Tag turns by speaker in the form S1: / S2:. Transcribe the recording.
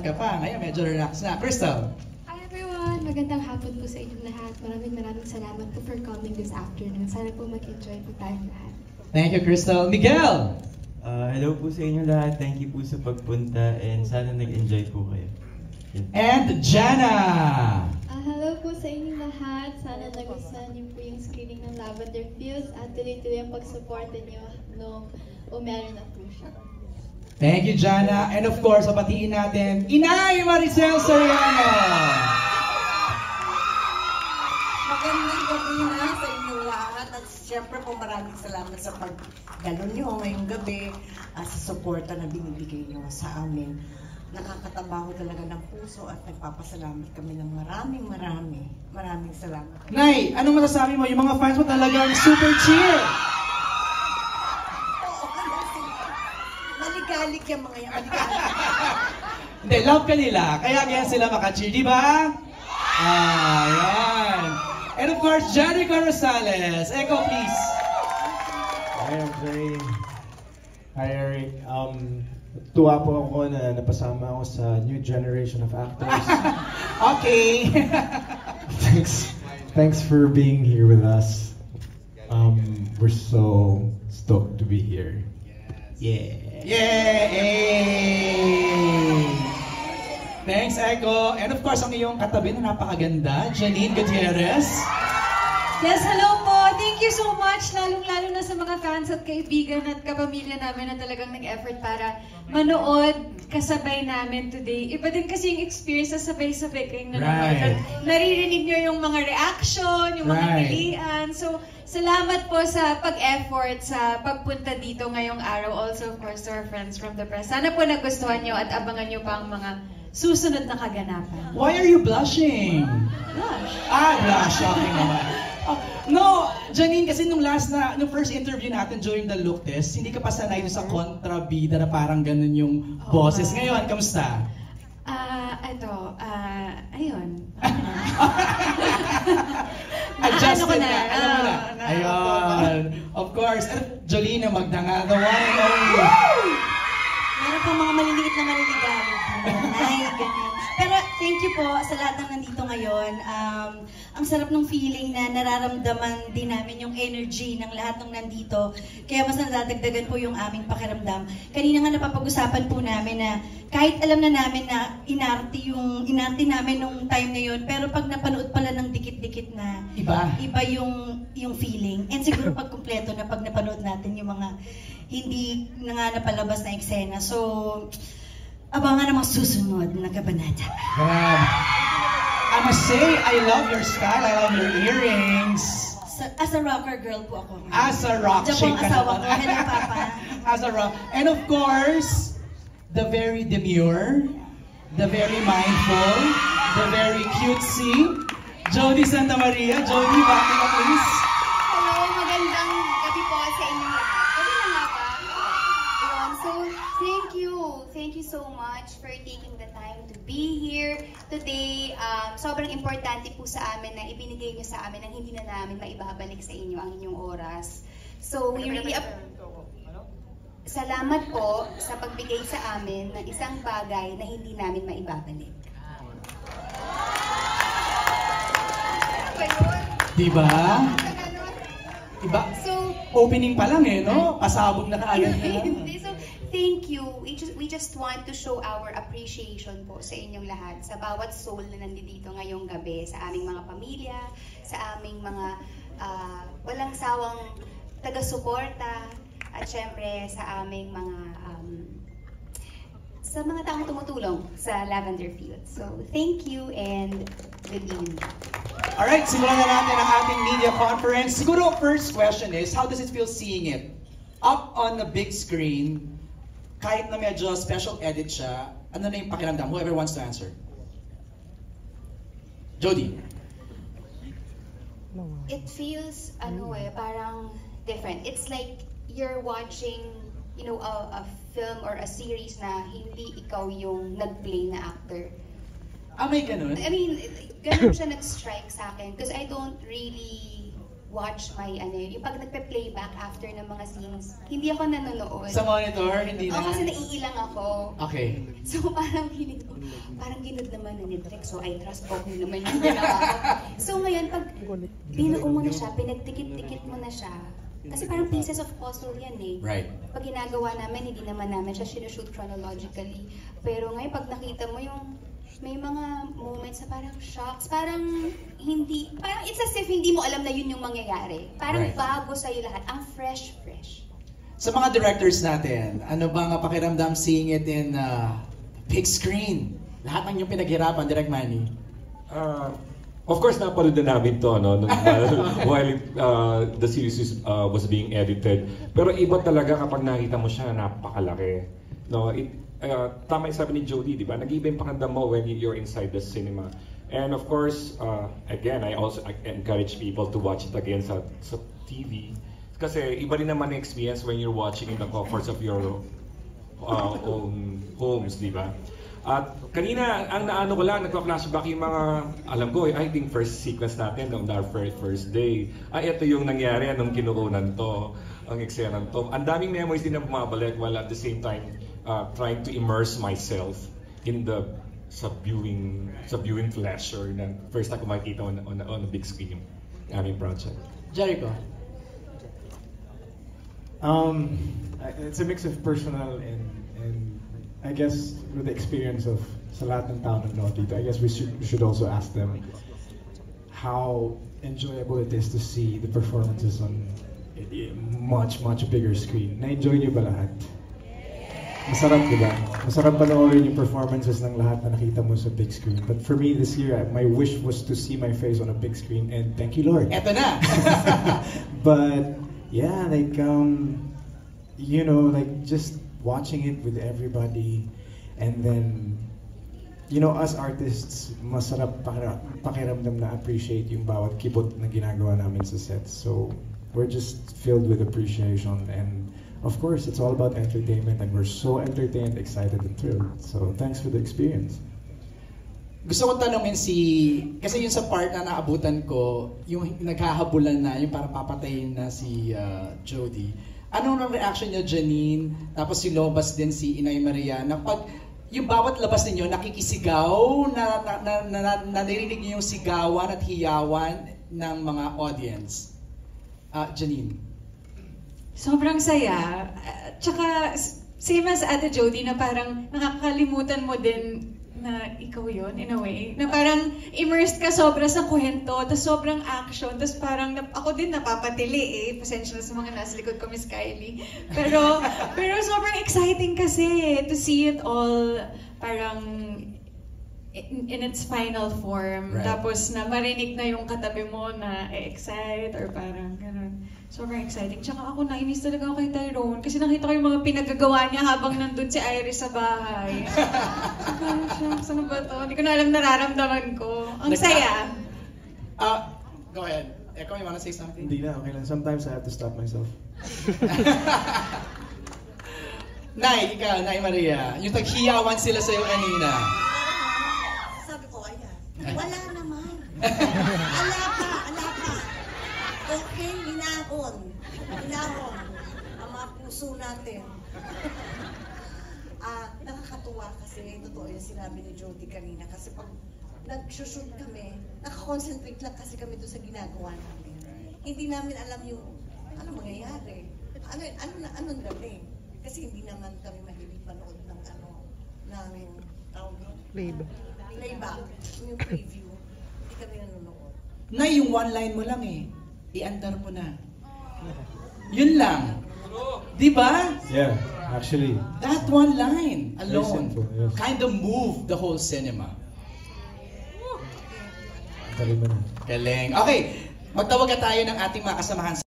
S1: ka pa. Ngayon, medyo relax na. Crystal.
S2: Hi everyone! Magandang hapon po sa inyong lahat. Maraming salamat po for coming this afternoon. Sana po mag-enjoy po tayong lahat.
S1: Thank you, Crystal. Miguel!
S3: Hello po sa inyo lahat. Thank you po sa pagpunta and sana nag-enjoy po kayo.
S1: And Jana!
S4: Hello po sa inyong lahat. Sana nagustuhan niyo po yung screening ng Lavender Fields at tuloy-tuloy ang pag-suporta niyo nung meron na po siya.
S1: Thank you, Jana. And of course, papatiin natin, Inay Maricel Soriano!
S5: Magandang gabi na sa inyong lahat at siyempre po maraming salamat sa pagdalo niyo ngayong gabi at sa suporta na binibigay niyo sa amin. Nakakatabaho talaga ng puso at nagpapasalamat kami ng maraming salamat.
S1: Nay, anong masasabi mo? Yung mga fans mo talagang super chill!
S5: Maligalig yung mga yan. Maligalig.
S1: Hindi, love ka nila. Kaya ganyan sila maka-cheer, di ba? Ayan. And of course, Jericho Rosales. Echo, please.
S6: Hi, Andre. Hi, Eric. Tuwa po ako na napasama ako sa new generation of actors.
S1: Okay.
S6: Thanks for being here with us. We're so stoked to be here.
S1: Yeah. Yay! Thanks, Echo. And of course, ang iyong katabi na napakaganda, Janine Gutierrez.
S7: Yes, hello po. Thank you so much, lalong-lalo na sa mga fans at kaibigan at kapamilya namin na talagang nag-effort para manood kasabay namin today. Iba din kasi yung experience na sabay-sabay kayong nanonood.
S1: Right.
S7: Naririnig nyo yung mga reaction, yung mga pilihan. So, salamat po sa pag-effort sa pagpunta dito ngayong araw. Also, of course, to our friends from the press. Sana po nagustuhan nyo at abangan nyo pa ang mga susunod na kaganapan.
S1: Why are you blushing?
S7: Blush.
S1: Blush. Okay naman. No, Janine, kasi nung first interview natin during the look test, hindi ka pa sanay sa kontrabida na parang ganun yung boses. Ngayon, kamusta?
S7: Ayun.
S1: Adjusted
S7: na.
S1: Alam mo na. Ayun. Of course. Jolina Magdanga, the one and only.
S8: Meron pang mga maliliit na maliligaw. Ay, ganyan. Pero thank you po sa lahat ng nandito ngayon. Ang sarap ng feeling na nararamdaman din namin yung energy ng lahat ng nandito. Kaya mas nadadagdagan po yung aming pakiramdam. Kanina nga napapag-usapan po namin na kahit alam na namin na inarte namin nung time na yun, pero pag napanood pala ng dikit-dikit na, iba yung feeling. And siguro pag kumpleto na pag napanood natin yung mga hindi na nga napalabas na eksena. So, abangan ang mga susunod na kabanata.
S1: I must say, I love your style. I love your earrings.
S8: As a rocker girl po ako.
S1: As a rock
S8: chick. Diyan po ang asawa ko. Hello, Papa.
S1: As a rock. And of course, the very demure, the very mindful, the very cutesy, Jody Santa Maria. Jody, back to you, please.
S2: Hello, magandang gabi po sa inyo lahat. Gabi na nga ba? Yun, so, thank you so much for taking the time to be here today. Sobrang importante po sa amin na ibinigay niyo sa amin ang hindi na namin maibabalik sa inyo ang inyong oras. So, we really salamat po sa pagbigay sa amin ng isang bagay na hindi namin maibabalik.
S1: Diba? Diba?
S2: So,
S1: opening pa lang no? Pasabog na kaagad na.
S2: So, thank you. We just want to show our appreciation po sa inyong lahat, sa bawat soul na nandito ngayong gabi, sa aming mga pamilya, sa aming mga walang sawang taga-suporta, at syempre sa aming mga sa mga taong tumutulong sa Lavender Fields. So, thank you and good evening.
S1: Alright, simulan na natin ang ating media conference. Siguro, first question is, how does it feel seeing it? Up on the big screen, kahit na medyo special edit siya, ano na yung pakiramdam? Whoever wants to answer. Jody.
S2: It feels, parang different. It's like you're watching, a film or a series na hindi ikaw yung nag-play na actor.
S1: May ganun?
S2: I mean, ganun siya nag-strike sa akin because I don't really watch my, yung pag nagpe-playback after ng mga scenes, hindi ako nanonood.
S1: Sa monitor, hindi na?
S2: Oo, kasi naiilang ako.
S1: Okay.
S2: So parang feeling ko, parang ginod naman na ni Drex, so I trust okay naman yung ginawa ko. So ngayon, pag binuo mo na siya, pinagtikit-tikit mo na siya, kasi parang pieces of puzzle yan eh.
S1: Right.
S2: Pag ginagawa namin, hindi naman namin siya sinushoot chronologically. Pero ngayon, pag nakita mo yung may mga moments na parang shocks, parang it's as if hindi mo alam na yun yung mangyayari. Parang bago sa'yo lahat, ang fresh.
S1: Sa mga directors natin, ano ba nga pakiramdam seeing it in big screen? Lahat ng yung pinaghirapan, Direk Manny.
S9: Of course, napanood na namin to while the series was being edited. Pero iba talaga kapag nakita mo siya, napakalaki. No, tama yung sabi ni Jody, di ba? Nag-iba yung pakiramdam mo when you're inside the cinema. And of course, again, I encourage people to watch it again sa TV. Kasi iba rin naman yung experience when you're watching in the comforts of your own homes, di ba? At kanina, ang naano ko lang, nagpa-flashback yung mga, alam ko, I think first sequence natin, on our first day. Ito yung nangyari, anong kinuunan to, ang eksena to. Ang daming memories din na bumabalik while at the same time trying to immerse myself in the subduing pleasure na first time ko makikita on a big screen yung aming project.
S1: Jericho?
S6: It's a mix of personal and I guess with the experience of sa lahat ng tao na dito, I guess we should also ask them how enjoyable it is to see the performances on a much bigger screen. Na-enjoy niyo ba lahat? Masarap, di ba? Masarap panoorin yung performances ng lahat na nakita mo sa big screen. But for me this year, my wish was to see my face on a big screen, and thank you, Lord.
S1: Eto na!
S6: But yeah, like just watching it with everybody, and then us artists, masarap pakiramdam na appreciate yung bawat kibot na ginagawa namin sa set. So we're just filled with appreciation, and of course it's all about entertainment, and we're so entertained, excited, and thrilled. So thanks for the experience.
S1: Gusto ko tanongin kasi yung sa part na naabutan ko, yung naghahabulan na, yung parang papatayin na si Jody. Anong reaction niyo, Janine? Tapos si Lobas din, si Inay Maria, na pag yung bawat labas ninyo nakikisigaw, naririnig niyo yung sigawan at hiyawan ng mga audience. Janine?
S7: Sobrang saya. Tsaka, same as Ate Jody, na parang nakakalimutan mo din na ikaw yun, in a way. Na parang immersed ka sobra sa kwento, tapos sobrang action, tapos parang ako din napapatili eh. Pasensya na sa mga nasa likod ko, Miss Kylie. Pero sobrang exciting kasi to see it all parang in its final form.
S1: Right.
S7: Tapos na marinig na yung katabi mo na excite or parang gano'n. Sobrang exciting. Tsaka ako nainis talaga ako kay Tyrone kasi nakita ko yung mga pinagagawa niya habang nandun si Iris sa bahay. Saan ba to? Hindi ko na alam nararamdaman ko. Ang saya.
S1: Go ahead. Eko, you wanna say something?
S6: Hindi na, okay lang. Sometimes I have to stop myself.
S1: Nay, ikaw, Nay Maria. Yung taghiyawan sila sa'yo kanina.
S5: Sabi ko, ayan. Wala naman. Ala ka. Okay, hinahon. Ang mga puso natin. Nakakatuwa kasi totoo yung sinabi ni Jody kanina. Kasi pag nag-shoot kami, nakakonsentrate lang kasi kami doon sa ginagawa namin. Hindi namin alam yung ano mangyayari. Anong galing. Kasi hindi naman kami mahilig panood ng playback. Yung preview. Hindi kami nanonood.
S1: Nay, yung one line mo lang eh. I-andar mo na. Yun lang. Di ba?
S6: Yeah, actually.
S1: That one line alone
S6: simple, yes.
S1: kind of moved the whole cinema.
S6: Galing mo na.
S1: Galing. Okay, magtawag tayo ng ating mga kasamahan sa